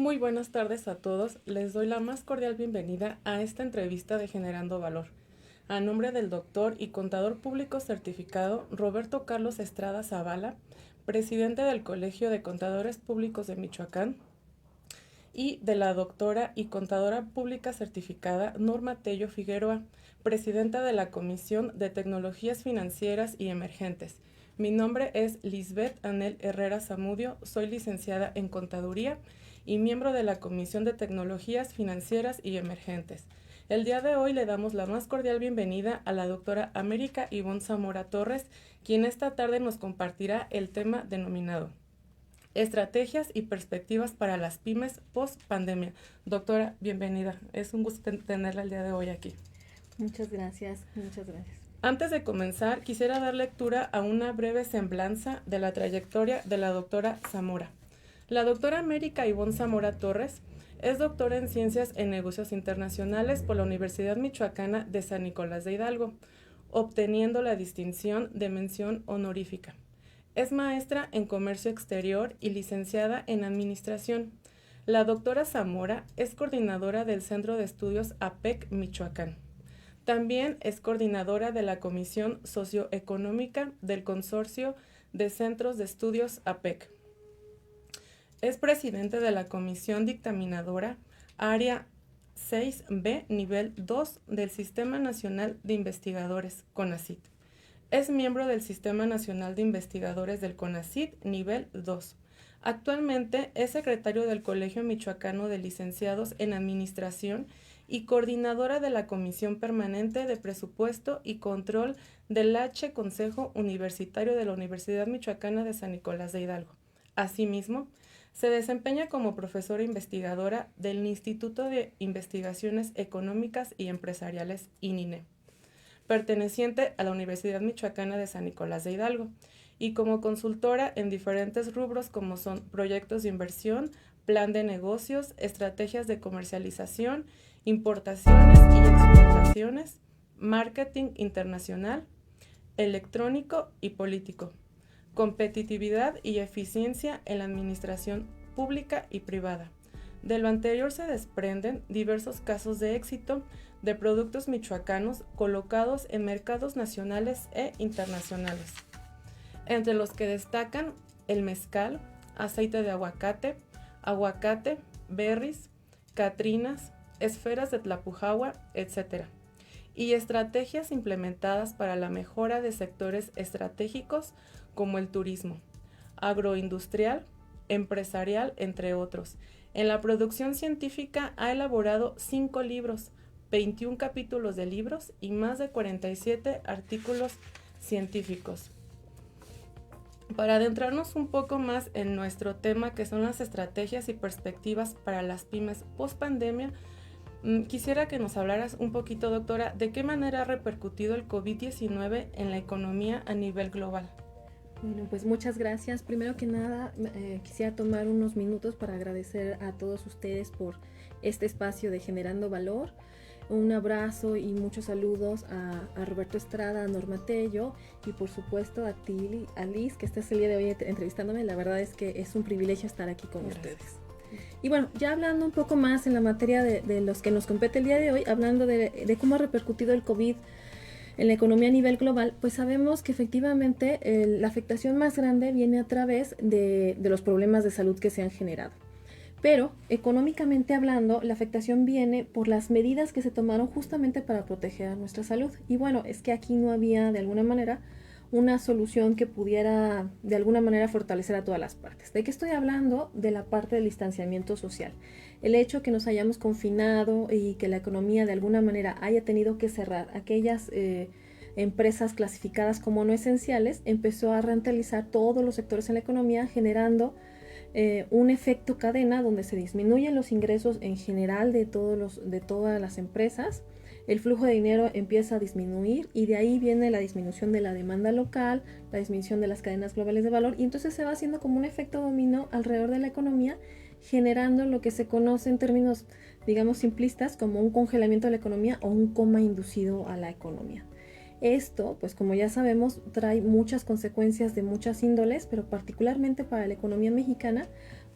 Muy buenas tardes a todos. Les doy la más cordial bienvenida a esta entrevista de Generando Valor. A nombre del doctor y contador público certificado Roberto Carlos Estrada Zavala, presidente del Colegio de Contadores Públicos de Michoacán, y de la doctora y contadora pública certificada Norma Tello Figueroa, presidenta de la Comisión de Tecnologías Financieras y Emergentes. Mi nombre es Lisbeth Anel Herrera Zamudio, soy licenciada en Contaduría y miembro de la Comisión de Tecnologías Financieras y Emergentes. El día de hoy le damos la más cordial bienvenida a la doctora América Ivonne Zamora Torres, quien esta tarde nos compartirá el tema denominado Estrategias y perspectivas para las pymes post-pandemia. Doctora, bienvenida. Es un gusto tenerla el día de hoy aquí. Muchas gracias, muchas gracias. Antes de comenzar, quisiera dar lectura a una breve semblanza de la trayectoria de la doctora Zamora. La doctora América Ivonne Zamora Torres es doctora en Ciencias en Negocios Internacionales por la Universidad Michoacana de San Nicolás de Hidalgo, obteniendo la distinción de mención honorífica. Es maestra en Comercio Exterior y licenciada en Administración. La doctora Zamora es coordinadora del Centro de Estudios APEC Michoacán. También es coordinadora de la Comisión Socioeconómica del Consorcio de Centros de Estudios APEC. Es presidente de la Comisión Dictaminadora Área 6B Nivel 2 del Sistema Nacional de Investigadores, CONACYT. Es miembro del Sistema Nacional de Investigadores del CONACYT Nivel 2. Actualmente es secretario del Colegio Michoacano de Licenciados en Administración y coordinadora de la Comisión Permanente de Presupuesto y Control del H. Consejo Universitario de la Universidad Michoacana de San Nicolás de Hidalgo. Asimismo, se desempeña como profesora investigadora del Instituto de Investigaciones Económicas y Empresariales ININE, perteneciente a la Universidad Michoacana de San Nicolás de Hidalgo, y como consultora en diferentes rubros como son proyectos de inversión, plan de negocios, estrategias de comercialización, importaciones y exportaciones, marketing internacional, electrónico y político, competitividad y eficiencia en la administración pública y privada. De lo anterior se desprenden diversos casos de éxito de productos michoacanos colocados en mercados nacionales e internacionales, entre los que destacan el mezcal, aceite de aguacate, berries, catrinas, esferas de tlapujahua, etc., y estrategias implementadas para la mejora de sectores estratégicos como el turismo, agroindustrial, empresarial, entre otros. En la producción científica ha elaborado 5 libros, 21 capítulos de libros y más de 47 artículos científicos. Para adentrarnos un poco más en nuestro tema, que son las estrategias y perspectivas para las pymes post-pandemia, quisiera que nos hablaras un poquito, doctora, de qué manera ha repercutido el COVID-19 en la economía a nivel global. Bueno, pues muchas gracias. Primero que nada, quisiera tomar unos minutos para agradecer a todos ustedes por este espacio de Generando Valor. Un abrazo y muchos saludos a Roberto Estrada, a Norma Tello y por supuesto a ti, a Liz, que estás el día de hoy entrevistándome. La verdad es que es un privilegio estar aquí con ustedes. Y bueno, ya hablando un poco más en la materia de los que nos compete el día de hoy, hablando de cómo ha repercutido el COVID en la economía a nivel global, pues sabemos que efectivamente la afectación más grande viene a través de los problemas de salud que se han generado. Pero económicamente hablando, la afectación viene por las medidas que se tomaron justamente para proteger a nuestra salud. Y bueno, es que aquí no había de alguna manera una solución que pudiera de alguna manera fortalecer a todas las partes. ¿De qué estoy hablando? De la parte del distanciamiento social. El hecho que nos hayamos confinado y que la economía de alguna manera haya tenido que cerrar aquellas empresas clasificadas como no esenciales, empezó a rentabilizar todos los sectores en la economía, generando un efecto cadena donde se disminuyen los ingresos en general de todas las empresas. El flujo de dinero empieza a disminuir y de ahí viene la disminución de la demanda local, la disminución de las cadenas globales de valor, y entonces se va haciendo como un efecto dominó alrededor de la economía, generando lo que se conoce en términos, digamos, simplistas como un congelamiento de la economía o un coma inducido a la economía. Esto, pues como ya sabemos, trae muchas consecuencias de muchas índoles, pero particularmente para la economía mexicana,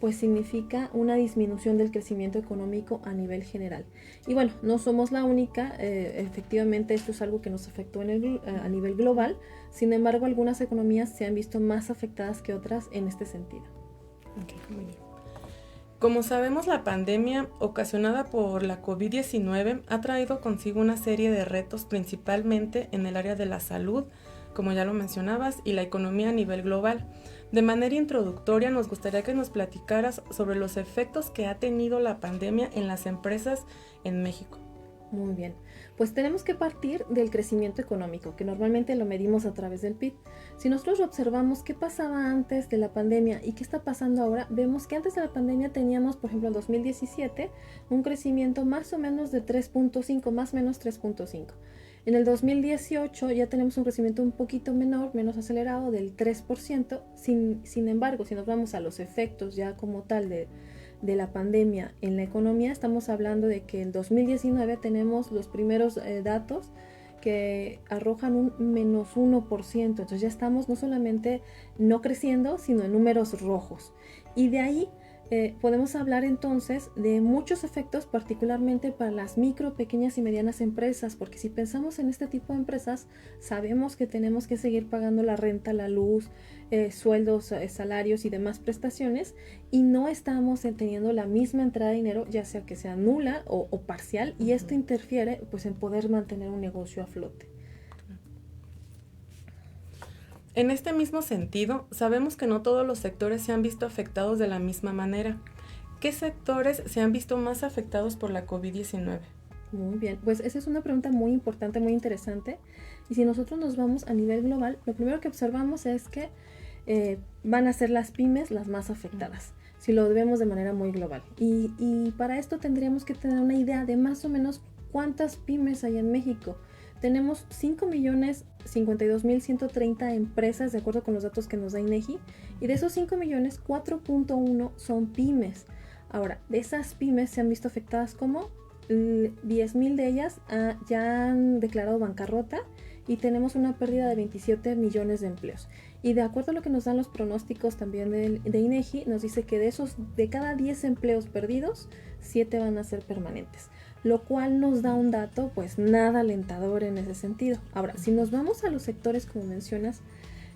pues significa una disminución del crecimiento económico a nivel general. Y bueno, no somos la única, efectivamente esto es algo que nos afectó a nivel global, sin embargo algunas economías se han visto más afectadas que otras en este sentido. Okay, muy bien. Como sabemos, la pandemia ocasionada por la COVID-19 ha traído consigo una serie de retos, principalmente en el área de la salud, como ya lo mencionabas, y la economía a nivel global. De manera introductoria, nos gustaría que nos platicaras sobre los efectos que ha tenido la pandemia en las empresas en México. Muy bien, pues tenemos que partir del crecimiento económico, que normalmente lo medimos a través del PIB. Si nosotros observamos qué pasaba antes de la pandemia y qué está pasando ahora, vemos que antes de la pandemia teníamos, por ejemplo, en 2017, un crecimiento más o menos de 3.5, más o menos 3.5. En el 2018 ya tenemos un crecimiento un poquito menor, menos acelerado, del 3%. Sin embargo, si nos vamos a los efectos ya como tal de la pandemia en la economía, estamos hablando de que en 2019 tenemos los primeros datos que arrojan un menos 1%. Entonces ya estamos no solamente no creciendo, sino en números rojos. Y de ahí podemos hablar entonces de muchos efectos, particularmente para las micro, pequeñas y medianas empresas, porque si pensamos en este tipo de empresas, sabemos que tenemos que seguir pagando la renta, la luz, sueldos, salarios y demás prestaciones, y no estamos teniendo la misma entrada de dinero, ya sea que sea nula o parcial, y esto interfiere pues en poder mantener un negocio a flote. En este mismo sentido, sabemos que no todos los sectores se han visto afectados de la misma manera. ¿Qué sectores se han visto más afectados por la COVID-19? Muy bien, pues esa es una pregunta muy importante, muy interesante. Y si nosotros nos vamos a nivel global, lo primero que observamos es que van a ser las pymes las más afectadas, si lo vemos de manera muy global. Y para esto tendríamos que tener una idea de más o menos cuántas pymes hay en México. Tenemos 5.052.130 empresas, de acuerdo con los datos que nos da INEGI, y de esos 5 millones, 4.1 son pymes. Ahora, de esas pymes se han visto afectadas como 10.000 de ellas ya han declarado bancarrota, y tenemos una pérdida de 27 millones de empleos. Y de acuerdo a lo que nos dan los pronósticos también de INEGI, nos dice que de cada 10 empleos perdidos, 7 van a ser permanentes, lo cual nos da un dato pues nada alentador en ese sentido. Ahora, si nos vamos a los sectores como mencionas,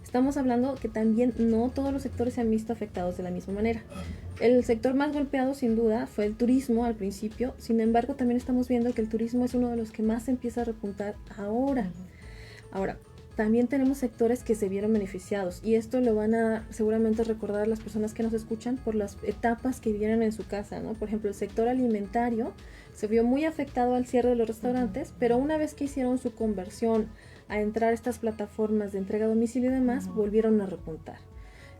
estamos hablando que también no todos los sectores se han visto afectados de la misma manera. El sector más golpeado sin duda fue el turismo al principio, sin embargo también estamos viendo que el turismo es uno de los que más empieza a repuntar ahora. Ahora, también tenemos sectores que se vieron beneficiados, y esto lo van a seguramente recordar las personas que nos escuchan por las etapas que vivieron en su casa, ¿no? Por ejemplo, el sector alimentario se vio muy afectado al cierre de los restaurantes, pero una vez que hicieron su conversión a entrar a estas plataformas de entrega a domicilio y demás, volvieron a repuntar.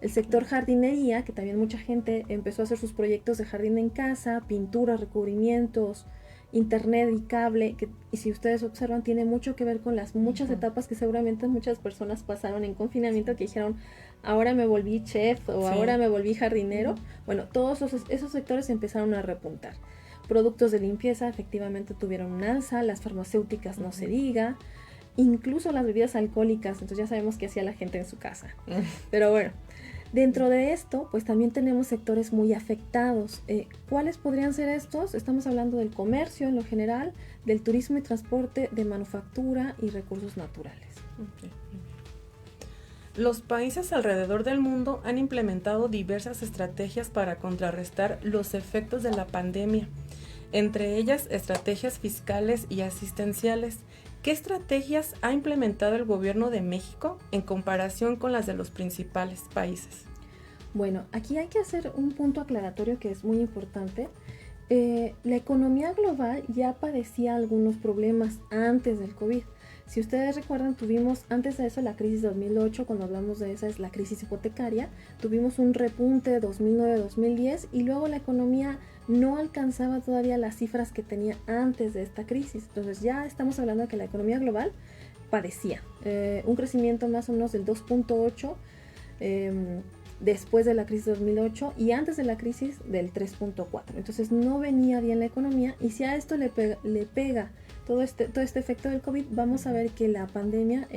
El sector jardinería, que también mucha gente empezó a hacer sus proyectos de jardín en casa, pintura, recubrimientos, internet y cable, y si ustedes observan tiene mucho que ver con las muchas etapas que seguramente muchas personas pasaron en confinamiento, que dijeron ahora me volví chef o ahora me volví jardinero. Bueno, todos esos sectores empezaron a repuntar. Productos de limpieza efectivamente tuvieron un alza, las farmacéuticas no se diga, incluso las bebidas alcohólicas, entonces ya sabemos qué hacía la gente en su casa. Pero bueno, dentro de esto, pues también tenemos sectores muy afectados. ¿Cuáles podrían ser estos? Estamos hablando del comercio en lo general, del turismo y transporte, de manufactura y recursos naturales. Okay. Los países alrededor del mundo han implementado diversas estrategias para contrarrestar los efectos de la pandemia, entre ellas estrategias fiscales y asistenciales. ¿Qué estrategias ha implementado el gobierno de México en comparación con las de los principales países? Bueno, aquí hay que hacer un punto aclaratorio que es muy importante. La economía global ya padecía algunos problemas antes del COVID. Si ustedes recuerdan, tuvimos antes de eso la crisis de 2008, cuando hablamos de esa es la crisis hipotecaria, tuvimos un repunte de 2009-2010 y luego la economía no alcanzaba todavía las cifras que tenía antes de esta crisis. Entonces ya estamos hablando de que la economía global padecía un crecimiento más o menos del 2.8 después de la crisis de 2008 y antes de la crisis del 3.4. Entonces no venía bien la economía, y si a esto le pega todo este efecto del COVID, vamos a ver que la pandemia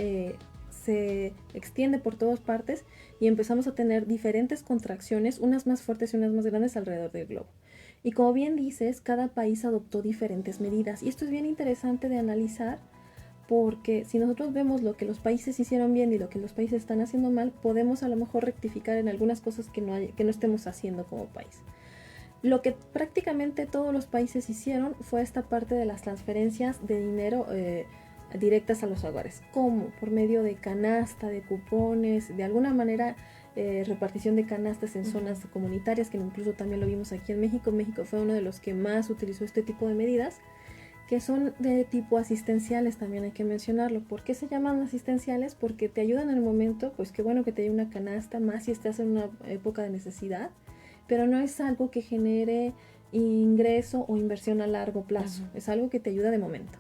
se extiende por todas partes y empezamos a tener diferentes contracciones, unas más fuertes y unas más grandes alrededor del globo. Y como bien dices, cada país adoptó diferentes medidas. Y esto es bien interesante de analizar porque si nosotros vemos lo que los países hicieron bien y lo que los países están haciendo mal, podemos a lo mejor rectificar en algunas cosas que no estemos haciendo como país. Lo que prácticamente todos los países hicieron fue esta parte de las transferencias de dinero directas a los hogares. ¿Cómo? Por medio de canasta, de cupones, de alguna manera repartición de canastas en zonas comunitarias, que incluso también lo vimos aquí en México. México fue uno de los que más utilizó este tipo de medidas, que son de tipo asistenciales, también hay que mencionarlo. ¿Por qué se llaman asistenciales? Porque te ayudan en el momento, pues qué bueno que te dé una canasta, más si estás en una época de necesidad, pero no es algo que genere ingreso o inversión a largo plazo, es algo que te ayuda de momento.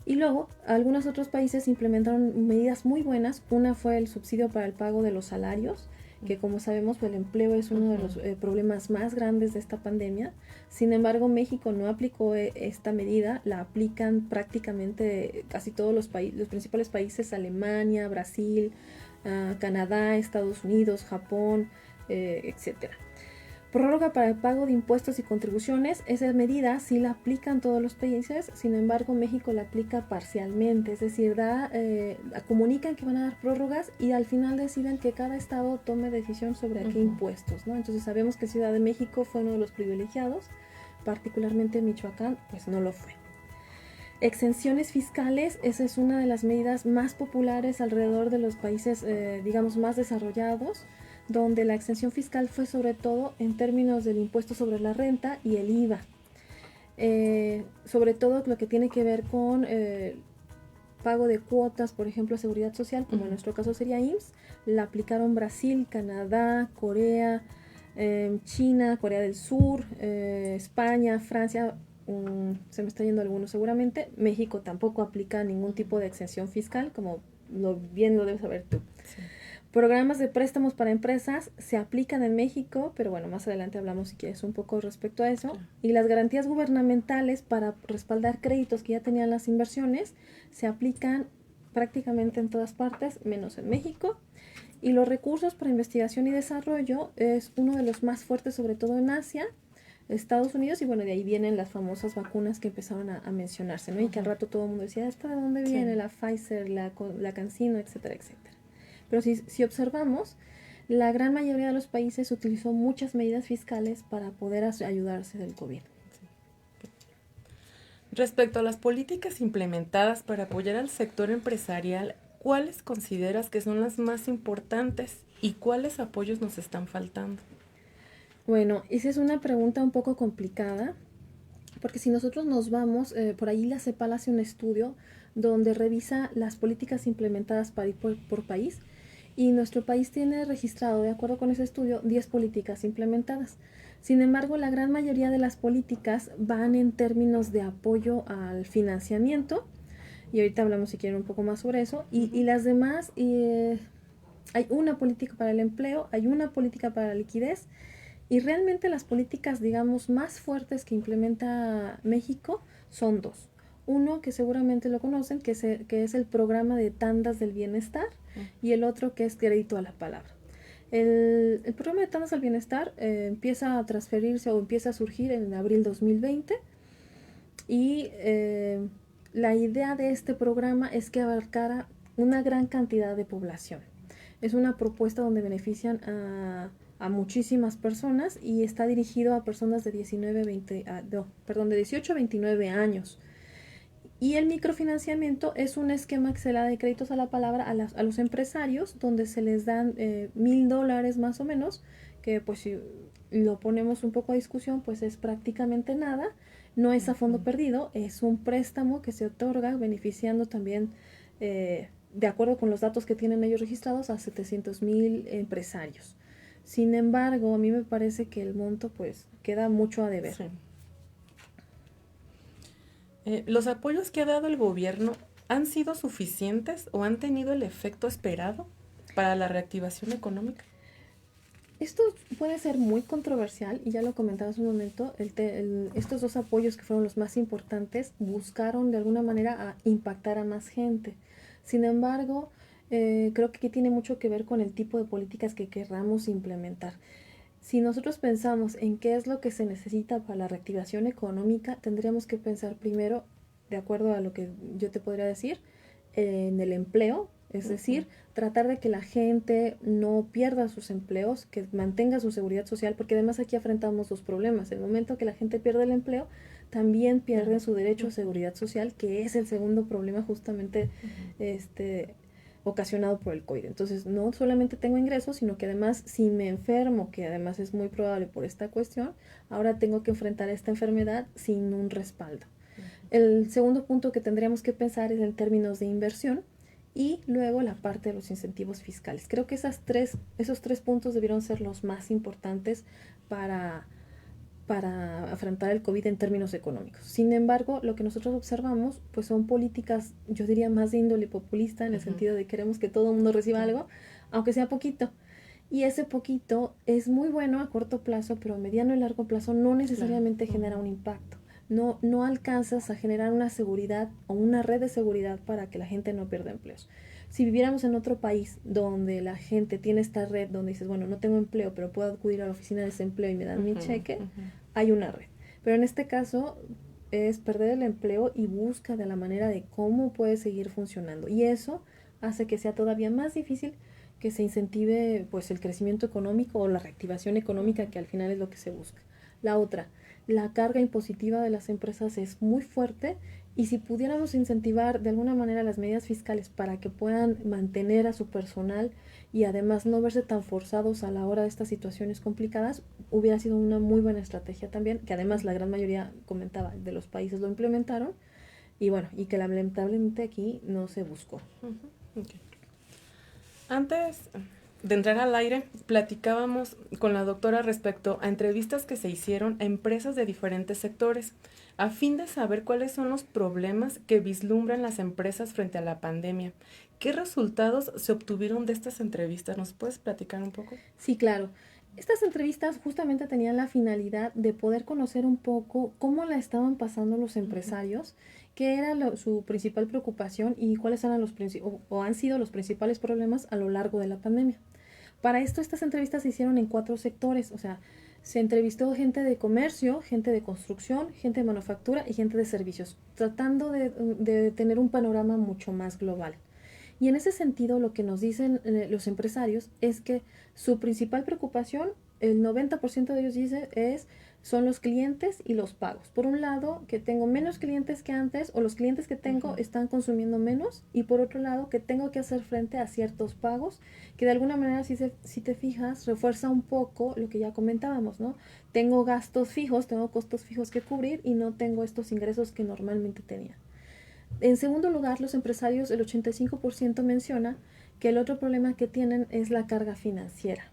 Y luego, algunos otros países implementaron medidas muy buenas. Una fue el subsidio para el pago de los salarios, que como sabemos, pues, el empleo es uno de los problemas más grandes de esta pandemia. Sin embargo, México no aplicó esta medida, la aplican prácticamente casi todos los principales países: Alemania, Brasil, Canadá, Estados Unidos, Japón, etcétera. Prórroga para el pago de impuestos y contribuciones. Esa medida sí la aplican todos los países, sin embargo México la aplica parcialmente, es decir, comunican que van a dar prórrogas y al final deciden que cada estado tome decisión sobre qué impuestos, ¿no? Entonces sabemos que Ciudad de México fue uno de los privilegiados, particularmente Michoacán, pues no lo fue. Exenciones fiscales, esa es una de las medidas más populares alrededor de los países, digamos, más desarrollados, donde la exención fiscal fue sobre todo en términos del impuesto sobre la renta y el IVA. Sobre todo lo que tiene que ver con pago de cuotas, por ejemplo, seguridad social, como en nuestro caso sería IMSS, la aplicaron Brasil, Canadá, Corea, China, Corea del Sur, España, Francia, se me está yendo alguno seguramente. México tampoco aplica ningún tipo de exención fiscal, como bien lo debes saber tú. Sí. Programas de préstamos para empresas se aplican en México, pero bueno, más adelante hablamos si quieres un poco respecto a eso. Claro. Y las garantías gubernamentales para respaldar créditos que ya tenían las inversiones se aplican prácticamente en todas partes, menos en México. Y los recursos para investigación y desarrollo es uno de los más fuertes, sobre todo en Asia, Estados Unidos, y bueno, de ahí vienen las famosas vacunas que empezaron a mencionarse, ¿no? Y que al rato todo el mundo decía, ¿esta de dónde viene? Sí. La Pfizer, la CanSino, etcétera, etcétera. Pero si observamos, la gran mayoría de los países utilizó muchas medidas fiscales para poder ayudarse del COVID. Respecto a las políticas implementadas para apoyar al sector empresarial, ¿cuáles consideras que son las más importantes y cuáles apoyos nos están faltando? Bueno, esa es una pregunta un poco complicada, porque si nosotros nos vamos, por ahí la CEPAL hace un estudio donde revisa las políticas implementadas por país, y nuestro país tiene registrado, de acuerdo con ese estudio, 10 políticas implementadas. Sin embargo, la gran mayoría de las políticas van en términos de apoyo al financiamiento, y ahorita hablamos si quieren un poco más sobre eso, y las demás, hay una política para el empleo, hay una política para la liquidez, y realmente las políticas, digamos, más fuertes que implementa México son dos. Uno, que seguramente lo conocen, que es el programa de tandas del bienestar, y el otro que es crédito a la palabra. El programa de tandas del bienestar empieza a transferirse o empieza a surgir en abril 2020, y la idea de este programa es que abarcara una gran cantidad de población. Es una propuesta donde benefician a muchísimas personas y está dirigido a personas de 18 a 29 años. Y el microfinanciamiento es un esquema que se le da de créditos a la palabra a los empresarios, donde se les dan $1,000 más o menos, que pues si lo ponemos un poco a discusión, pues es prácticamente nada, no es a fondo perdido, es un préstamo que se otorga beneficiando también, de acuerdo con los datos que tienen ellos registrados, a 700,000 empresarios. Sin embargo, a mí me parece que el monto pues queda mucho a deber. Sí. ¿Los apoyos que ha dado el gobierno han sido suficientes o han tenido el efecto esperado para la reactivación económica? Esto puede ser muy controversial y ya lo comentaba hace un momento, estos dos apoyos que fueron los más importantes buscaron de alguna manera a impactar a más gente. Sin embargo, Creo que aquí tiene mucho que ver con el tipo de políticas que querramos implementar. Si nosotros pensamos en qué es lo que se necesita para la reactivación económica, tendríamos que pensar primero, de acuerdo a lo que yo te podría decir, en el empleo, es decir, tratar de que la gente no pierda sus empleos, que mantenga su seguridad social, porque además aquí enfrentamos dos problemas. El momento que la gente pierde el empleo, también pierde su derecho a seguridad social, que es el segundo problema justamente ocasionado por el COVID. Entonces, no solamente tengo ingresos, sino que además, si me enfermo, que además es muy probable por esta cuestión, ahora tengo que enfrentar esta enfermedad sin un respaldo. El segundo punto que tendríamos que pensar es en términos de inversión y luego la parte de los incentivos fiscales. Creo que esos tres puntos debieron ser los más importantes para afrontar el COVID en términos económicos. Sin embargo, lo que nosotros observamos pues son políticas, yo diría, más de índole populista, en el sentido de queremos que todo el mundo reciba algo, aunque sea poquito. Y ese poquito es muy bueno a corto plazo, pero a mediano y largo plazo no necesariamente genera un impacto. No alcanzas a generar una seguridad o una red de seguridad para que la gente no pierda empleos. Si viviéramos en otro país donde la gente tiene esta red, donde dices, bueno, no tengo empleo, pero puedo acudir a la oficina de desempleo y me dan mi cheque, hay una red. Pero en este caso es perder el empleo y busca de la manera de cómo puede seguir funcionando. Y eso hace que sea todavía más difícil que se incentive pues el crecimiento económico o la reactivación económica, que al final es lo que se busca. La otra, la carga impositiva de las empresas es muy fuerte, y si pudiéramos incentivar de alguna manera las medidas fiscales para que puedan mantener a su personal y además no verse tan forzados a la hora de estas situaciones complicadas, hubiera sido una muy buena estrategia también, que además la gran mayoría, comentaba, de los países lo implementaron, y bueno, y que lamentablemente aquí no se buscó. Okay. Antes de entrar al aire, platicábamos con la doctora respecto a entrevistas que se hicieron a empresas de diferentes sectores, a fin de saber cuáles son los problemas que vislumbran las empresas frente a la pandemia. ¿Qué resultados se obtuvieron de estas entrevistas? ¿Nos puedes platicar un poco? Sí, claro. Estas entrevistas justamente tenían la finalidad de poder conocer un poco cómo la estaban pasando los empresarios, qué era su principal preocupación y cuáles eran o han sido los principales problemas a lo largo de la pandemia. Para esto, estas entrevistas se hicieron en 4 sectores, o sea, se entrevistó gente de comercio, gente de construcción, gente de manufactura y gente de servicios, tratando de tener un panorama mucho más global. Y en ese sentido, lo que nos dicen los empresarios es que su principal preocupación, el 90% de ellos dice, son los clientes y los pagos. Por un lado, que tengo menos clientes que antes, o los clientes que tengo están consumiendo menos, y por otro lado, que tengo que hacer frente a ciertos pagos, que de alguna manera, si te fijas, refuerza un poco lo que ya comentábamos, ¿no? Tengo gastos fijos, tengo costos fijos que cubrir y no tengo estos ingresos que normalmente tenía. En segundo lugar, los empresarios, el 85% menciona que el otro problema que tienen es la carga financiera.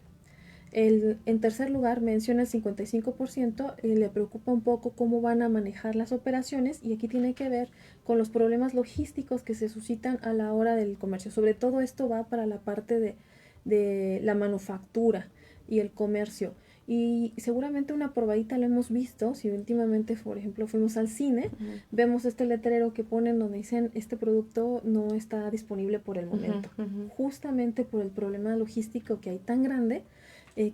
En tercer lugar, menciona el 55% y le preocupa un poco cómo van a manejar las operaciones, y aquí tiene que ver con los problemas logísticos que se suscitan a la hora del comercio. Sobre todo esto va para la parte de la manufactura y el comercio. Y seguramente una probadita lo hemos visto, si últimamente, por ejemplo, fuimos al cine, vemos este letrero que ponen donde dicen este producto no está disponible por el momento, justamente por el problema logístico que hay tan grande,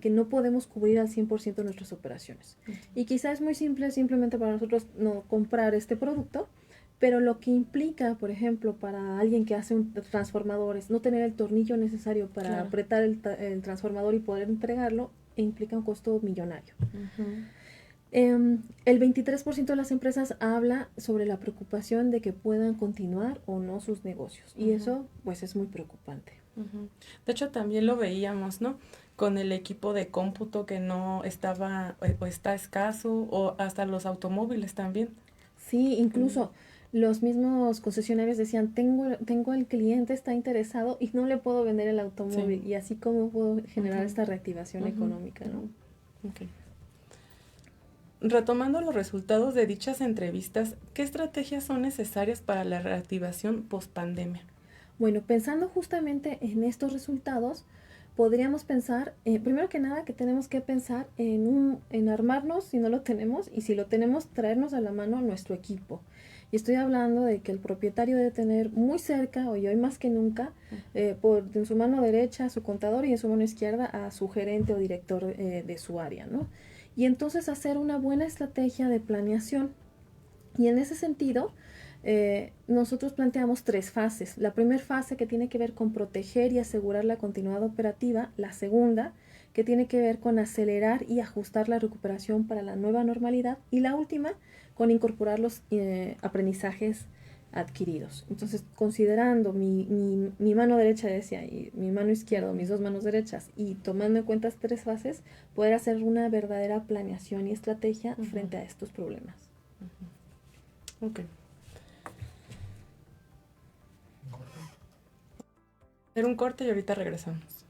que no podemos cubrir al 100% nuestras operaciones. Y quizá es muy simple simplemente para nosotros no comprar este producto, pero lo que implica, por ejemplo, para alguien que hace un transformador, es no tener el tornillo necesario para apretar el transformador y poder entregarlo, implica un costo millonario. El 23% de las empresas habla sobre la preocupación de que puedan continuar o no sus negocios, y eso pues es muy preocupante. De hecho, también lo veíamos, ¿no? Con el equipo de cómputo que no estaba o está escaso, o hasta los automóviles también. Sí, incluso los mismos concesionarios decían, tengo el cliente, está interesado y no le puedo vender el automóvil, y así como puedo generar esta reactivación económica, ¿no? Okay. Retomando los resultados de dichas entrevistas, ¿qué estrategias son necesarias para la reactivación post-pandemia? Bueno, pensando justamente en estos resultados, podríamos pensar, primero que nada, que tenemos que pensar en armarnos si no lo tenemos, y si lo tenemos, traernos a la mano nuestro equipo. Y estoy hablando de que el propietario debe tener muy cerca, hoy más que nunca, en su mano derecha a su contador y en su mano izquierda a su gerente o director de su área, ¿no? Y entonces hacer una buena estrategia de planeación. Y en ese sentido, nosotros planteamos 3 fases. La primera fase, que tiene que ver con proteger y asegurar la continuidad operativa. La segunda, que tiene que ver con acelerar y ajustar la recuperación para la nueva normalidad. Y la última, con incorporar los aprendizajes adquiridos. Entonces, considerando mi mano derecha, decía, y mi mano izquierda, mis 2 manos derechas, y tomando en cuenta estas 3 fases, poder hacer una verdadera planeación y estrategia frente a estos problemas. Ok. Hacer un corte y ahorita regresamos.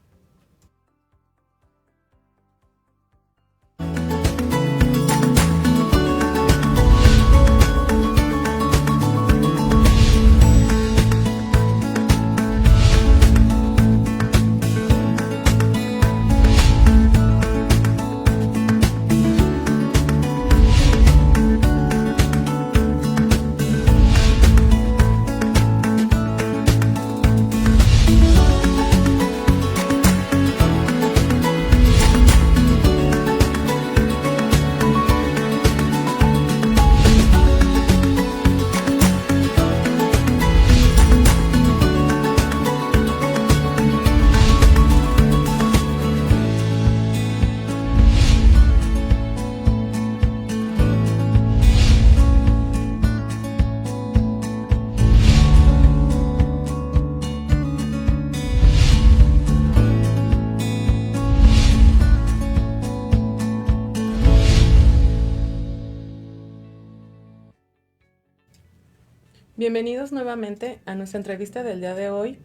Bienvenidos nuevamente a nuestra entrevista del día de hoy,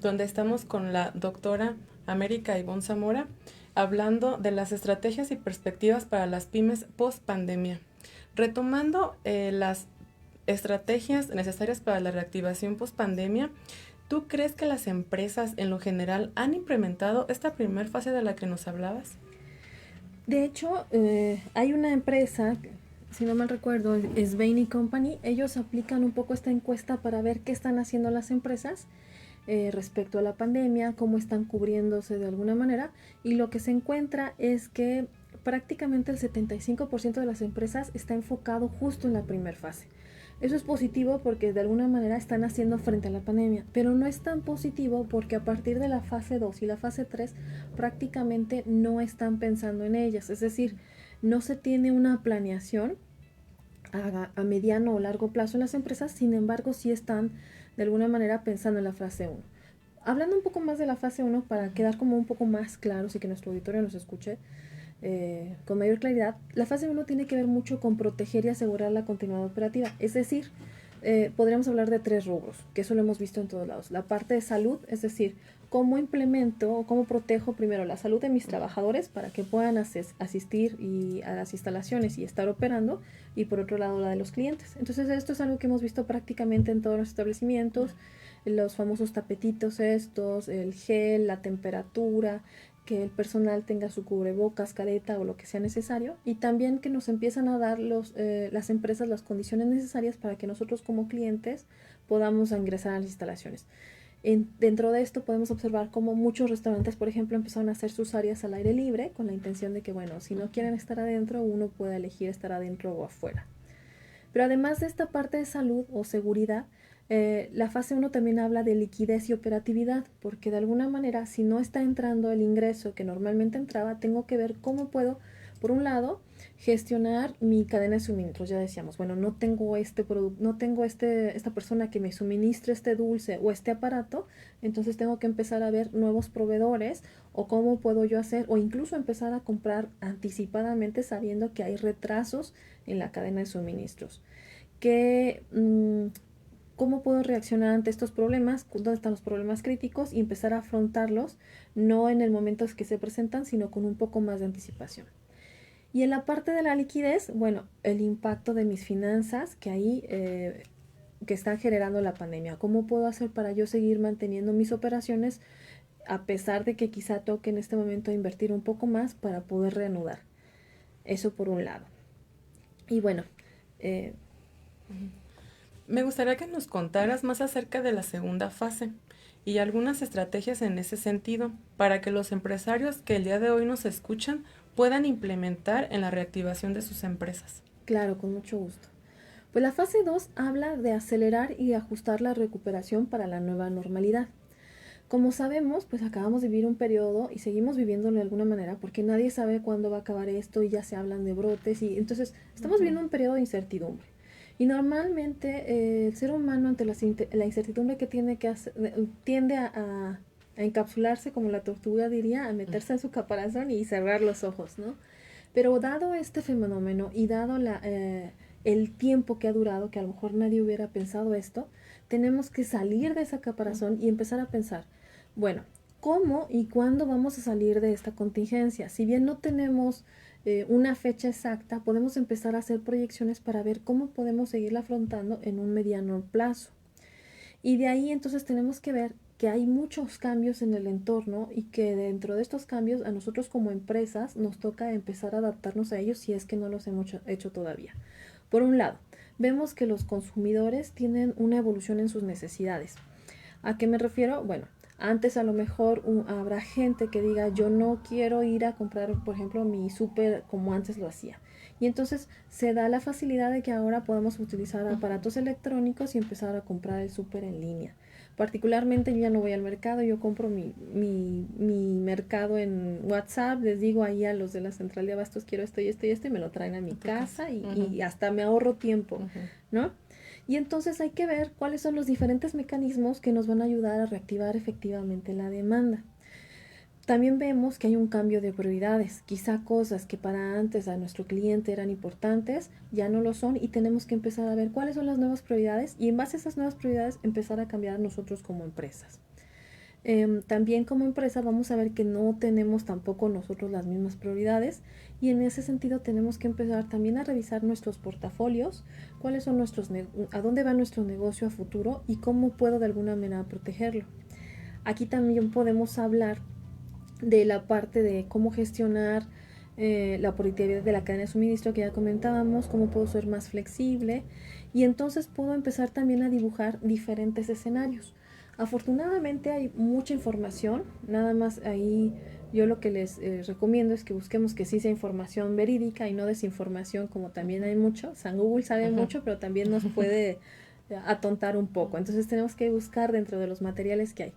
donde estamos con la doctora América Ivonne Zamora, hablando de las estrategias y perspectivas para las pymes post pandemia. Retomando las estrategias necesarias para la reactivación post pandemia, ¿tú crees que las empresas en lo general han implementado esta primera fase de la que nos hablabas? De hecho, hay una empresa, si no mal recuerdo, es Bain & Company. Ellos aplican un poco esta encuesta para ver qué están haciendo las empresas respecto a la pandemia, cómo están cubriéndose de alguna manera, y lo que se encuentra es que prácticamente el 75% de las empresas está enfocado justo en la primera fase. Eso es positivo porque de alguna manera están haciendo frente a la pandemia, pero no es tan positivo porque a partir de la fase 2 y la fase 3 prácticamente no están pensando en ellas. Es decir, no se tiene una planeación a mediano o largo plazo en las empresas, sin embargo sí están de alguna manera pensando en la fase 1. Hablando un poco más de la fase 1 para quedar como un poco más claros y que nuestro auditorio nos escuche con mayor claridad, la fase 1 tiene que ver mucho con proteger y asegurar la continuidad operativa. Es decir, podríamos hablar de 3 rubros, que eso lo hemos visto en todos lados. La parte de salud, es decir, cómo implemento o cómo protejo primero la salud de mis trabajadores para que puedan asistir a las instalaciones y estar operando, y por otro lado la de los clientes. Entonces esto es algo que hemos visto prácticamente en todos los establecimientos, los famosos tapetitos estos, el gel, la temperatura, que el personal tenga su cubrebocas, careta o lo que sea necesario, y también que nos empiezan a dar las empresas las condiciones necesarias para que nosotros como clientes podamos ingresar a las instalaciones. Dentro de esto podemos observar cómo muchos restaurantes, por ejemplo, empezaron a hacer sus áreas al aire libre con la intención de que, bueno, si no quieren estar adentro, uno puede elegir estar adentro o afuera. Pero además de esta parte de salud o seguridad, la fase 1 también habla de liquidez y operatividad, porque de alguna manera, si no está entrando el ingreso que normalmente entraba, tengo que ver cómo puedo, por un lado, gestionar mi cadena de suministros. Ya decíamos, bueno, no tengo este producto, no tengo esta persona que me suministre este dulce o este aparato, entonces tengo que empezar a ver nuevos proveedores, o cómo puedo yo hacer, o incluso empezar a comprar anticipadamente sabiendo que hay retrasos en la cadena de suministros. ¿Cómo puedo reaccionar ante estos problemas? ¿Dónde están los problemas críticos? Y empezar a afrontarlos, no en el momento que se presentan, sino con un poco más de anticipación. Y en la parte de la liquidez, bueno, el impacto de mis finanzas que ahí que están generando la pandemia. ¿Cómo puedo hacer para yo seguir manteniendo mis operaciones a pesar de que quizá toque en este momento invertir un poco más para poder reanudar. Eso por un lado. Y bueno, me gustaría que nos contaras más acerca de la segunda fase y algunas estrategias en ese sentido para que los empresarios que el día de hoy nos escuchan puedan implementar en la reactivación de sus empresas. Claro, con mucho gusto. Pues la fase 2 habla de acelerar y ajustar la recuperación para la nueva normalidad. Como sabemos, pues acabamos de vivir un periodo y seguimos viviéndolo de alguna manera porque nadie sabe cuándo va a acabar esto y ya se hablan de brotes y entonces estamos viviendo un periodo de incertidumbre. Y normalmente el ser humano ante la incertidumbre que tiene que hacer, tiende a encapsularse, como la tortuga diría, a meterse en su caparazón y cerrar los ojos, ¿no? Pero dado este fenómeno y dado el tiempo que ha durado, que a lo mejor nadie hubiera pensado esto, tenemos que salir de esa caparazón y empezar a pensar, bueno, ¿cómo y cuándo vamos a salir de esta contingencia? Si bien no tenemos una fecha exacta, podemos empezar a hacer proyecciones para ver cómo podemos seguirla afrontando en un mediano plazo. Y de ahí entonces tenemos que ver que hay muchos cambios en el entorno y que dentro de estos cambios a nosotros como empresas nos toca empezar a adaptarnos a ellos si es que no los hemos hecho todavía. Por un lado, vemos que los consumidores tienen una evolución en sus necesidades. ¿A qué me refiero? Bueno, antes a lo mejor habrá gente que diga yo no quiero ir a comprar, por ejemplo, mi súper como antes lo hacía. Y entonces se da la facilidad de que ahora podamos utilizar aparatos electrónicos y empezar a comprar el súper en línea. Particularmente yo ya no voy al mercado, yo compro mi mercado en WhatsApp, les digo ahí a los de la central de abastos quiero esto y esto y esto y me lo traen a mi casa y hasta me ahorro tiempo, ¿no? Y entonces hay que ver cuáles son los diferentes mecanismos que nos van a ayudar a reactivar efectivamente la demanda. También vemos que hay un cambio de prioridades. Quizá cosas que para antes a nuestro cliente eran importantes ya no lo son y tenemos que empezar a ver cuáles son las nuevas prioridades y en base a esas nuevas prioridades empezar a cambiar nosotros como empresas. También como empresa vamos a ver que no tenemos tampoco nosotros las mismas prioridades y en ese sentido tenemos que empezar también a revisar nuestros portafolios, cuáles son a dónde va nuestro negocio a futuro y cómo puedo de alguna manera protegerlo. Aquí también podemos hablar de la parte de cómo gestionar la productividad de la cadena de suministro que ya comentábamos, cómo puedo ser más flexible y entonces puedo empezar también a dibujar diferentes escenarios. Afortunadamente hay mucha información, nada más ahí yo lo que les recomiendo es que busquemos que sí sea información verídica y no desinformación como también hay mucho. San Google sabe mucho, pero también nos puede atontar un poco. Entonces tenemos que buscar dentro de los materiales que hay.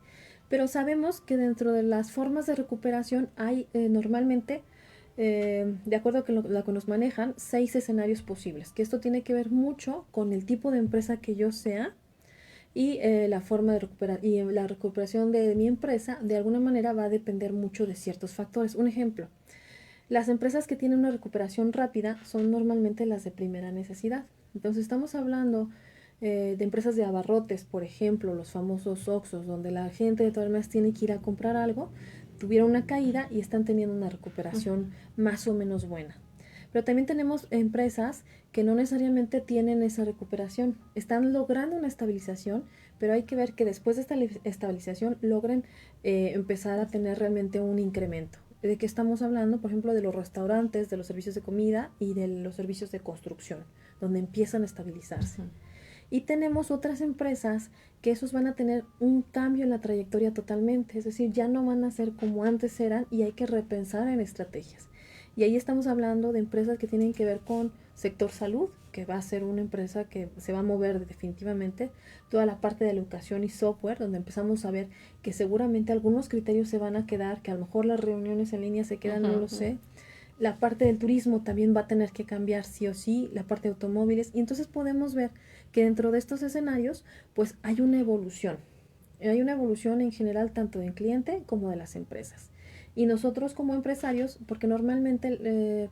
Pero sabemos que dentro de las formas de recuperación hay normalmente, de acuerdo con lo que nos manejan, 6 escenarios posibles. Que esto tiene que ver mucho con el tipo de empresa que yo sea y la forma de recuperar y la recuperación de mi empresa de alguna manera va a depender mucho de ciertos factores. Un ejemplo, las empresas que tienen una recuperación rápida son normalmente las de primera necesidad. Entonces estamos hablando de empresas de abarrotes, por ejemplo, los famosos Oxxos, donde la gente de todas maneras tiene que ir a comprar algo, tuvieron una caída y están teniendo una recuperación más o menos buena. Pero también tenemos empresas que no necesariamente tienen esa recuperación. Están logrando una estabilización, pero hay que ver que después de esta estabilización logren empezar a tener realmente un incremento. ¿De qué estamos hablando? Por ejemplo, de los restaurantes, de los servicios de comida y de los servicios de construcción, donde empiezan a estabilizarse. Y tenemos otras empresas que esos van a tener un cambio en la trayectoria totalmente, es decir, ya no van a ser como antes eran y hay que repensar en estrategias. Y ahí estamos hablando de empresas que tienen que ver con sector salud, que va a ser una empresa que se va a mover definitivamente, toda la parte de la educación y software, donde empezamos a ver que seguramente algunos criterios se van a quedar, que a lo mejor las reuniones en línea se quedan, no lo sé. La parte del turismo también va a tener que cambiar sí o sí, la parte de automóviles, y entonces podemos ver que dentro de estos escenarios, pues hay una evolución. Hay una evolución en general tanto del cliente como de las empresas. Y nosotros como empresarios, porque normalmente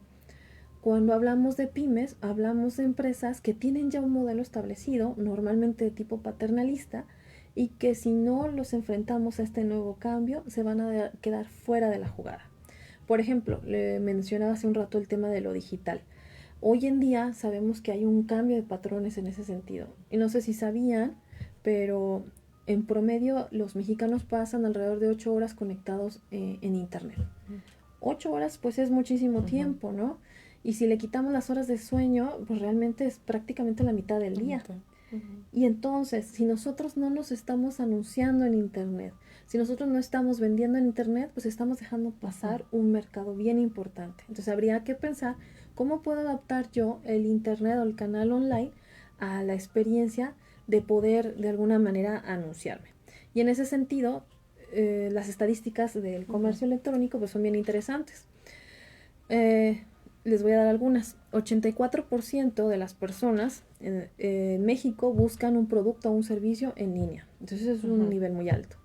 cuando hablamos de pymes, hablamos de empresas que tienen ya un modelo establecido, normalmente de tipo paternalista, y que si no los enfrentamos a este nuevo cambio, se van a quedar fuera de la jugada. Por ejemplo, le mencionaba hace un rato el tema de lo digital. Hoy en día sabemos que hay un cambio de patrones en ese sentido. Y no sé si sabían, pero en promedio los mexicanos pasan alrededor de 8 horas conectados en internet. 8 horas pues es muchísimo tiempo, ¿no? Y si le quitamos las horas de sueño, pues realmente es prácticamente la mitad del día. Y entonces, si nosotros no nos estamos anunciando en internet, si nosotros no estamos vendiendo en internet, pues estamos dejando pasar un mercado bien importante. Entonces habría que pensar cómo puedo adaptar yo el internet o el canal online a la experiencia de poder de alguna manera anunciarme. Y en ese sentido, las estadísticas del comercio electrónico pues son bien interesantes. Les voy a dar algunas. 84% de las personas en México buscan un producto o un servicio en línea. Entonces es un nivel muy alto.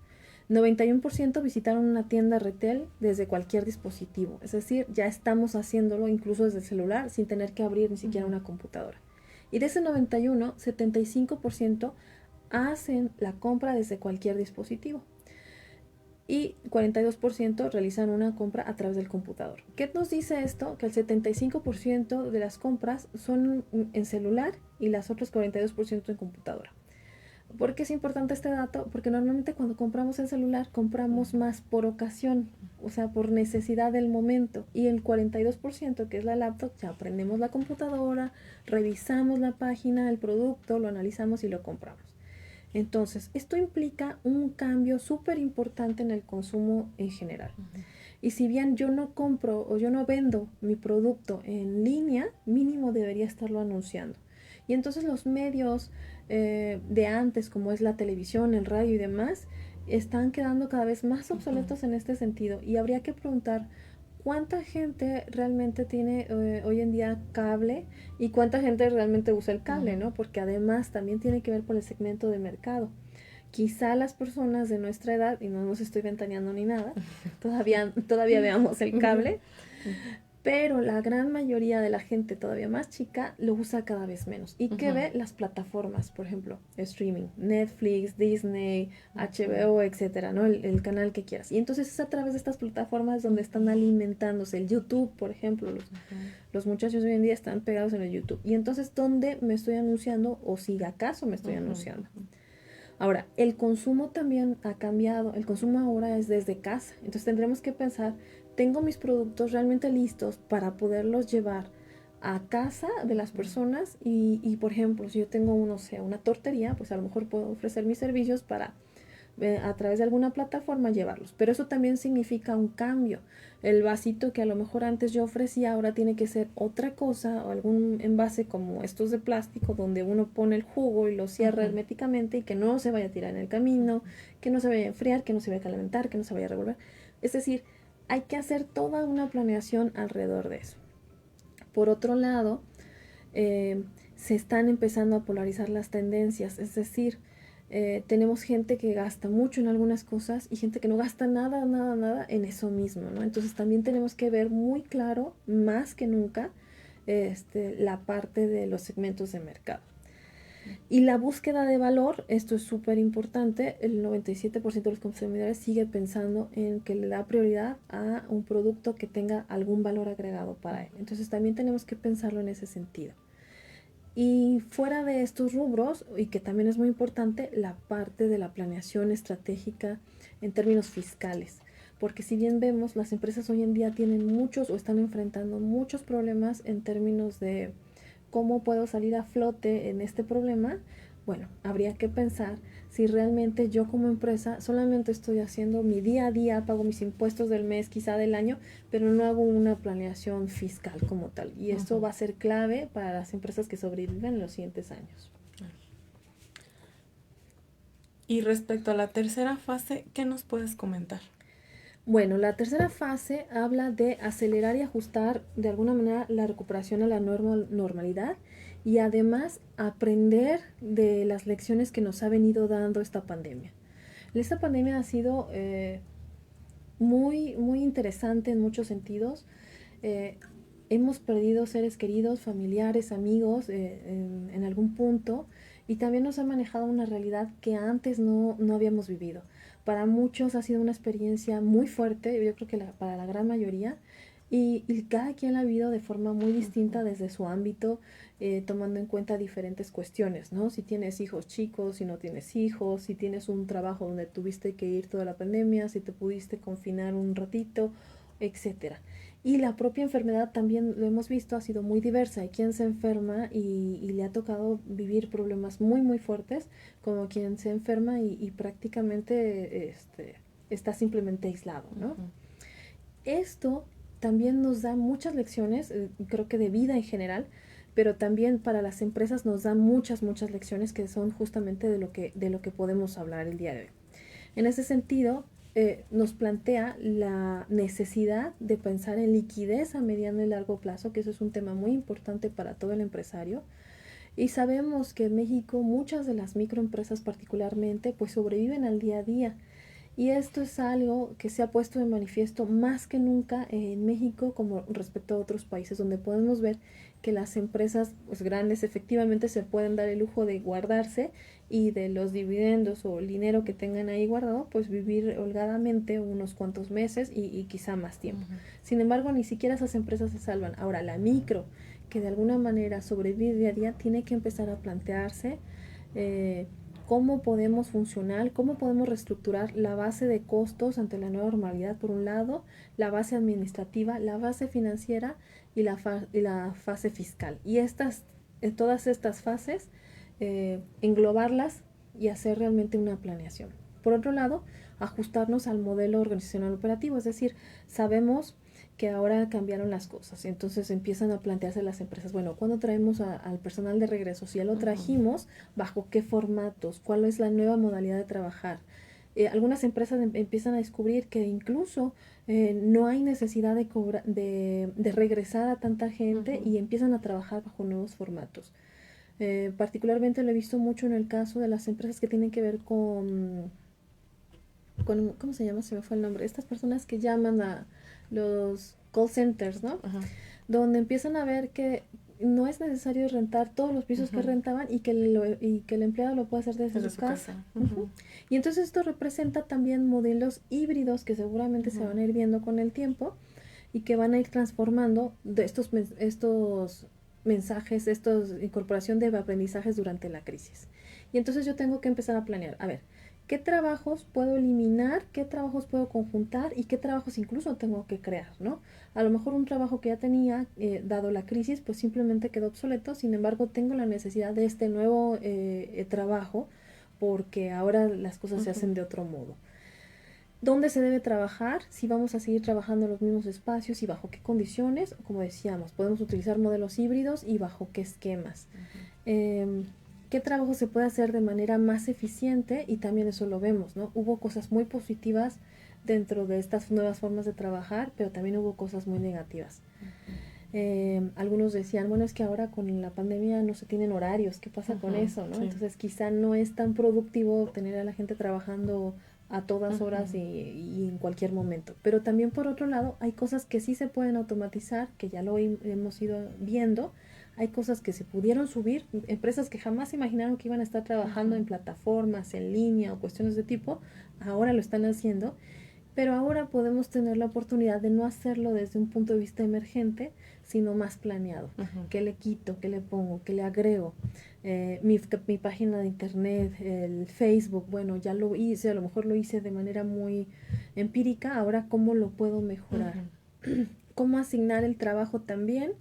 91% visitaron una tienda retail desde cualquier dispositivo. Es decir, ya estamos haciéndolo incluso desde el celular sin tener que abrir ni siquiera una computadora. Y de ese 91, 75% hacen la compra desde cualquier dispositivo. Y 42% realizan una compra a través del computador. ¿Qué nos dice esto? Que el 75% de las compras son en celular y las otras 42% en computadora. ¿Por qué es importante este dato? Porque normalmente cuando compramos en celular compramos más por ocasión, o sea, por necesidad del momento. Y el 42%, que es la laptop, ya prendemos la computadora, revisamos la página, el producto, lo analizamos y lo compramos. Entonces, esto implica un cambio súper importante en el consumo en general. Y si bien yo no compro o yo no vendo mi producto en línea, mínimo debería estarlo anunciando. Y entonces los medios de antes, como es la televisión, el radio y demás, están quedando cada vez más obsoletos en este sentido. Y habría que preguntar cuánta gente realmente tiene hoy en día cable y cuánta gente realmente usa el cable, ¿no? Porque además también tiene que ver por el segmento de mercado. Quizá las personas de nuestra edad, y no nos estoy ventaneando ni nada, todavía veamos el cable, pero la gran mayoría de la gente todavía más chica lo usa cada vez menos. ¿Y qué ve? Las plataformas, por ejemplo, streaming, Netflix, Disney, HBO, etcétera, ¿no? El canal que quieras. Y entonces es a través de estas plataformas donde están alimentándose. El YouTube, por ejemplo, los muchachos hoy en día están pegados en el YouTube. Y entonces, ¿dónde me estoy anunciando o si acaso me estoy anunciando? Ahora, el consumo también ha cambiado. El consumo ahora es desde casa. Entonces tendremos que pensar, ¿tengo mis productos realmente listos para poderlos llevar a casa de las personas? Y por ejemplo, si yo tengo, no sé, una tortería, pues a lo mejor puedo ofrecer mis servicios para a través de alguna plataforma llevarlos. Pero eso también significa un cambio. El vasito que a lo mejor antes yo ofrecía ahora tiene que ser otra cosa o algún envase como estos de plástico donde uno pone el jugo y lo cierra herméticamente y que no se vaya a tirar en el camino, que no se vaya a enfriar, que no se vaya a calentar, que no se vaya a revolver. Es decir, hay que hacer toda una planeación alrededor de eso. Por otro lado, se están empezando a polarizar las tendencias, es decir, tenemos gente que gasta mucho en algunas cosas y gente que no gasta nada en eso mismo, ¿no? Entonces también tenemos que ver muy claro, más que nunca, la parte de los segmentos de mercado. Y la búsqueda de valor, esto es súper importante, el 97% de los consumidores sigue pensando en que le da prioridad a un producto que tenga algún valor agregado para él. Entonces también tenemos que pensarlo en ese sentido. Y fuera de estos rubros, y que también es muy importante, la parte de la planeación estratégica en términos fiscales. Porque si bien vemos, las empresas hoy en día tienen muchos o están enfrentando muchos problemas en términos de cómo puedo salir a flote en este problema, bueno, habría que pensar si realmente yo como empresa solamente estoy haciendo mi día a día, pago mis impuestos del mes, quizá del año, pero no hago una planeación fiscal como tal. Y esto va a ser clave para las empresas que sobreviven en los siguientes años. Y respecto a la tercera fase, ¿qué nos puedes comentar? Bueno, la tercera fase habla de acelerar y ajustar de alguna manera la recuperación a la normalidad y además aprender de las lecciones que nos ha venido dando esta pandemia. Esta pandemia ha sido muy interesante en muchos sentidos. Hemos perdido seres queridos, familiares, amigos en algún punto y también nos ha manejado una realidad que antes no habíamos vivido. Para muchos ha sido una experiencia muy fuerte, yo creo que para la gran mayoría, Y cada quien la ha vivido de forma muy distinta desde su ámbito, tomando en cuenta diferentes cuestiones, ¿no? Si tienes hijos chicos, si no tienes hijos, si tienes un trabajo donde tuviste que ir toda la pandemia, si te pudiste confinar un ratito, etcétera. Y la propia enfermedad también, lo hemos visto, ha sido muy diversa. Hay quien se enferma y le ha tocado vivir problemas muy, muy fuertes, como quien se enferma y prácticamente está simplemente aislado, ¿no? Uh-huh. Esto también nos da muchas lecciones, creo que de vida en general, pero también para las empresas nos da muchas, muchas lecciones que son justamente de lo que podemos hablar el día de hoy. En ese sentido, nos plantea la necesidad de pensar en liquidez a mediano y largo plazo, que eso es un tema muy importante para todo el empresario. Y sabemos que en México muchas de las microempresas particularmente pues sobreviven al día a día. Y esto es algo que se ha puesto de manifiesto más que nunca en México como respecto a otros países, donde podemos ver que las empresas pues, grandes efectivamente se pueden dar el lujo de guardarse y de los dividendos o el dinero que tengan ahí guardado, pues vivir holgadamente unos cuantos meses y quizá más tiempo. Uh-huh. Sin embargo, ni siquiera esas empresas se salvan. Ahora, la micro, que de alguna manera sobrevive día a día, tiene que empezar a plantearse cómo podemos funcionar, cómo podemos reestructurar la base de costos ante la nueva normalidad, por un lado, la base administrativa, la base financiera y la fase fiscal. Y todas estas fases, englobarlas y hacer realmente una planeación. Por otro lado, ajustarnos al modelo organizacional operativo, es decir, sabemos que ahora cambiaron las cosas, entonces empiezan a plantearse las empresas, bueno, ¿cuándo traemos al personal de regreso? Si ya lo trajimos, ¿bajo qué formatos? ¿Cuál es la nueva modalidad de trabajar? Algunas empresas empiezan a descubrir que incluso no hay necesidad de regresar a tanta gente y empiezan a trabajar bajo nuevos formatos. Particularmente lo he visto mucho en el caso de las empresas que tienen que ver con ¿cómo se llama? Se me fue el nombre. Estas personas que llaman a los call centers, ¿no? Uh-huh. Donde empiezan a ver que no es necesario rentar todos los pisos uh-huh. que rentaban y que el empleado lo puede hacer desde su casa. Uh-huh. Uh-huh. Y entonces esto representa también modelos híbridos que seguramente uh-huh. se van a ir viendo con el tiempo y que van a ir transformando de estos mensajes, incorporación de aprendizajes durante la crisis. Y entonces yo tengo que empezar a planear, a ver, ¿qué trabajos puedo eliminar? ¿Qué trabajos puedo conjuntar? ¿Y qué trabajos incluso tengo que crear? ¿No? A lo mejor un trabajo que ya tenía, dado la crisis, pues simplemente quedó obsoleto. Sin embargo, tengo la necesidad de este nuevo trabajo porque ahora las cosas uh-huh. se hacen de otro modo. ¿Dónde se debe trabajar? Si vamos a seguir trabajando en los mismos espacios y bajo qué condiciones. Como decíamos, podemos utilizar modelos híbridos y bajo qué esquemas. Uh-huh. ¿Qué trabajo se puede hacer de manera más eficiente? Y también eso lo vemos, ¿no? Hubo cosas muy positivas dentro de estas nuevas formas de trabajar, pero también hubo cosas muy negativas. Uh-huh. Algunos decían, bueno, es que ahora con la pandemia no se tienen horarios, ¿qué pasa uh-huh. con eso, no? Sí. Entonces quizá no es tan productivo tener a la gente trabajando a todas horas uh-huh. y en cualquier momento. Pero también por otro lado, hay cosas que sí se pueden automatizar, que ya lo hemos ido viendo. Hay cosas que se pudieron subir, empresas que jamás imaginaron que iban a estar trabajando uh-huh. en plataformas, en línea o cuestiones de tipo, ahora lo están haciendo, pero ahora podemos tener la oportunidad de no hacerlo desde un punto de vista emergente, sino más planeado. Uh-huh. ¿Qué le quito? ¿Qué le pongo? ¿Qué le agrego? Mi página de internet, el Facebook, bueno, ya lo hice, a lo mejor lo hice de manera muy empírica, ahora ¿cómo lo puedo mejorar? Uh-huh. ¿Cómo asignar el trabajo también?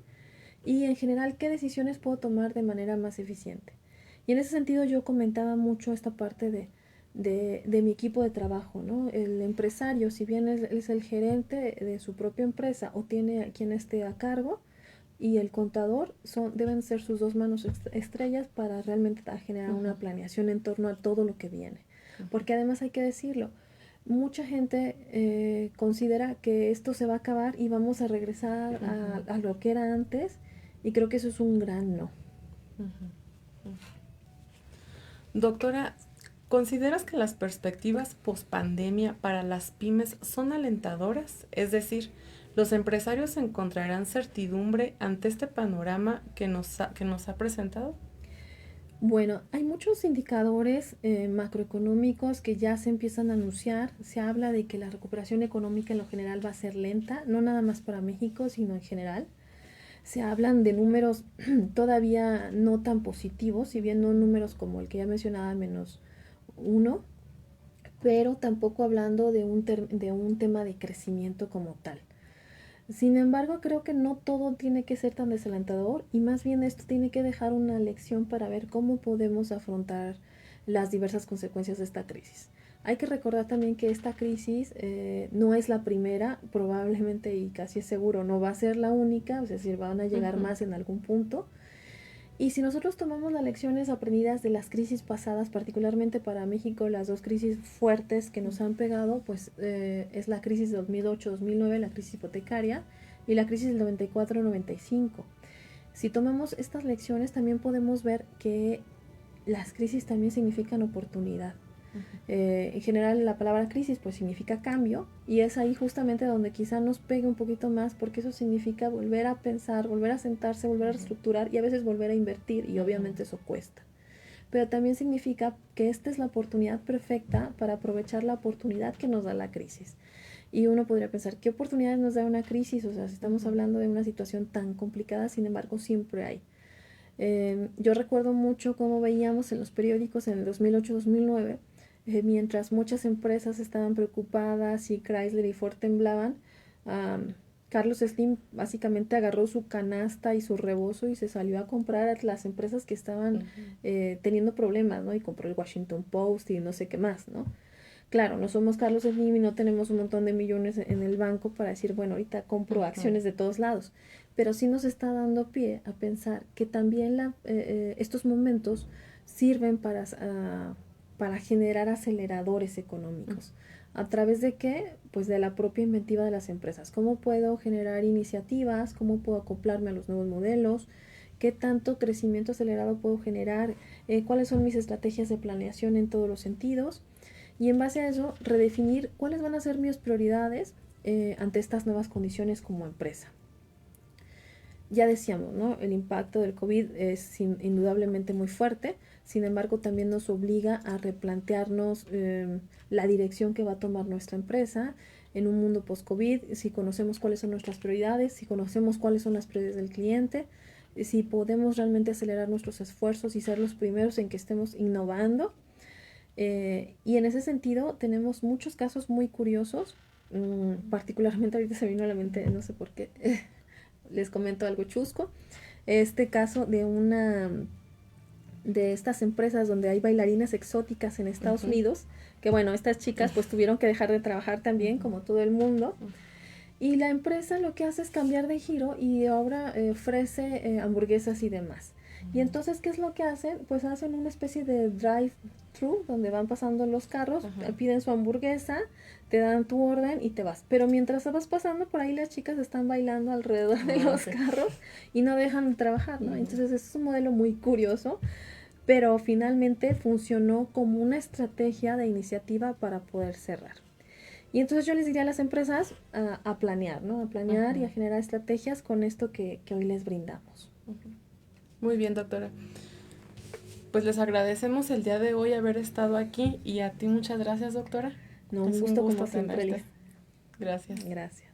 Y en general, ¿qué decisiones puedo tomar de manera más eficiente? Y en ese sentido yo comentaba mucho esta parte de mi equipo de trabajo, ¿no? El empresario, si bien es el gerente de su propia empresa o tiene a quien esté a cargo, y el contador deben ser sus dos manos estrellas para realmente generar uh-huh. una planeación en torno a todo lo que viene. Uh-huh. Porque además hay que decirlo, mucha gente considera que esto se va a acabar y vamos a regresar uh-huh. a lo que era antes, y creo que eso es un gran no. Uh-huh. Uh-huh. Doctora, ¿consideras que las perspectivas post-pandemia para las pymes son alentadoras? Es decir, ¿los empresarios encontrarán certidumbre ante este panorama que nos ha presentado? Bueno, hay muchos indicadores macroeconómicos que ya se empiezan a anunciar. Se habla de que la recuperación económica en lo general va a ser lenta, no nada más para México, sino en general. Se hablan de números todavía no tan positivos, si bien no números como el que ya mencionaba, -1, pero tampoco hablando de un tema de crecimiento como tal. Sin embargo, creo que no todo tiene que ser tan desalentador y más bien esto tiene que dejar una lección para ver cómo podemos afrontar las diversas consecuencias de esta crisis. Hay que recordar también que esta crisis no es la primera, probablemente y casi es seguro no va a ser la única, es decir, van a llegar más en algún punto. Y si nosotros tomamos las lecciones aprendidas de las crisis pasadas, particularmente para México, las dos crisis fuertes que nos han pegado, pues es la crisis de 2008-2009, la crisis hipotecaria, y la crisis del 94-95. Si tomamos estas lecciones, también podemos ver que las crisis también significan oportunidad. En general la palabra crisis pues significa cambio y es ahí justamente donde quizá nos pegue un poquito más porque eso significa volver a pensar, volver a sentarse, volver a reestructurar y a veces volver a invertir y obviamente eso cuesta. Pero también significa que esta es la oportunidad perfecta para aprovechar la oportunidad que nos da la crisis. Y uno podría pensar, ¿qué oportunidades nos da una crisis? O sea, si estamos hablando de una situación tan complicada, sin embargo siempre hay. Yo recuerdo mucho cómo veíamos en los periódicos en el 2008-2009 mientras muchas empresas estaban preocupadas y Chrysler y Ford temblaban, Carlos Slim básicamente agarró su canasta y su rebozo y se salió a comprar a las empresas que estaban teniendo problemas, ¿no? Y compró el Washington Post y no sé qué más, ¿no? Claro, no somos Carlos Slim y no tenemos un montón de millones en el banco para decir, bueno, ahorita compro acciones de todos lados, pero sí nos está dando pie a pensar que también estos momentos sirven para generar aceleradores económicos. ¿A través de qué? Pues de la propia inventiva de las empresas. ¿Cómo puedo generar iniciativas? ¿Cómo puedo acoplarme a los nuevos modelos? ¿Qué tanto crecimiento acelerado puedo generar? ¿Cuáles son mis estrategias de planeación en todos los sentidos? Y en base a eso, redefinir cuáles van a ser mis prioridades ante estas nuevas condiciones como empresa. Ya decíamos, ¿no? El impacto del COVID es indudablemente muy fuerte, sin embargo también nos obliga a replantearnos la dirección que va a tomar nuestra empresa en un mundo post-COVID, si conocemos cuáles son nuestras prioridades, si conocemos cuáles son las prioridades del cliente, si podemos realmente acelerar nuestros esfuerzos y ser los primeros en que estemos innovando. Y en ese sentido tenemos muchos casos muy curiosos, particularmente ahorita se me vino a la mente, no sé por qué, les comento algo chusco, este caso de estas empresas donde hay bailarinas exóticas en Estados Unidos, que bueno, estas chicas pues tuvieron que dejar de trabajar también como todo el mundo, y la empresa lo que hace es cambiar de giro y ahora ofrece hamburguesas y demás. Y entonces, ¿qué es lo que hacen? Pues hacen una especie de drive-thru donde van pasando los carros, piden su hamburguesa, te dan tu orden y te vas. Pero mientras vas pasando por ahí las chicas están bailando alrededor de los carros y no dejan de trabajar, ¿no? Entonces es un modelo muy curioso, pero finalmente funcionó como una estrategia de iniciativa para poder cerrar. Y entonces yo les diría a las empresas a planear, ¿no? A planear y a generar estrategias con esto que hoy les brindamos. Muy bien, doctora. Pues les agradecemos el día de hoy haber estado aquí y a ti muchas gracias, doctora. No, un gusto como siempre, Liz. Gracias. Gracias.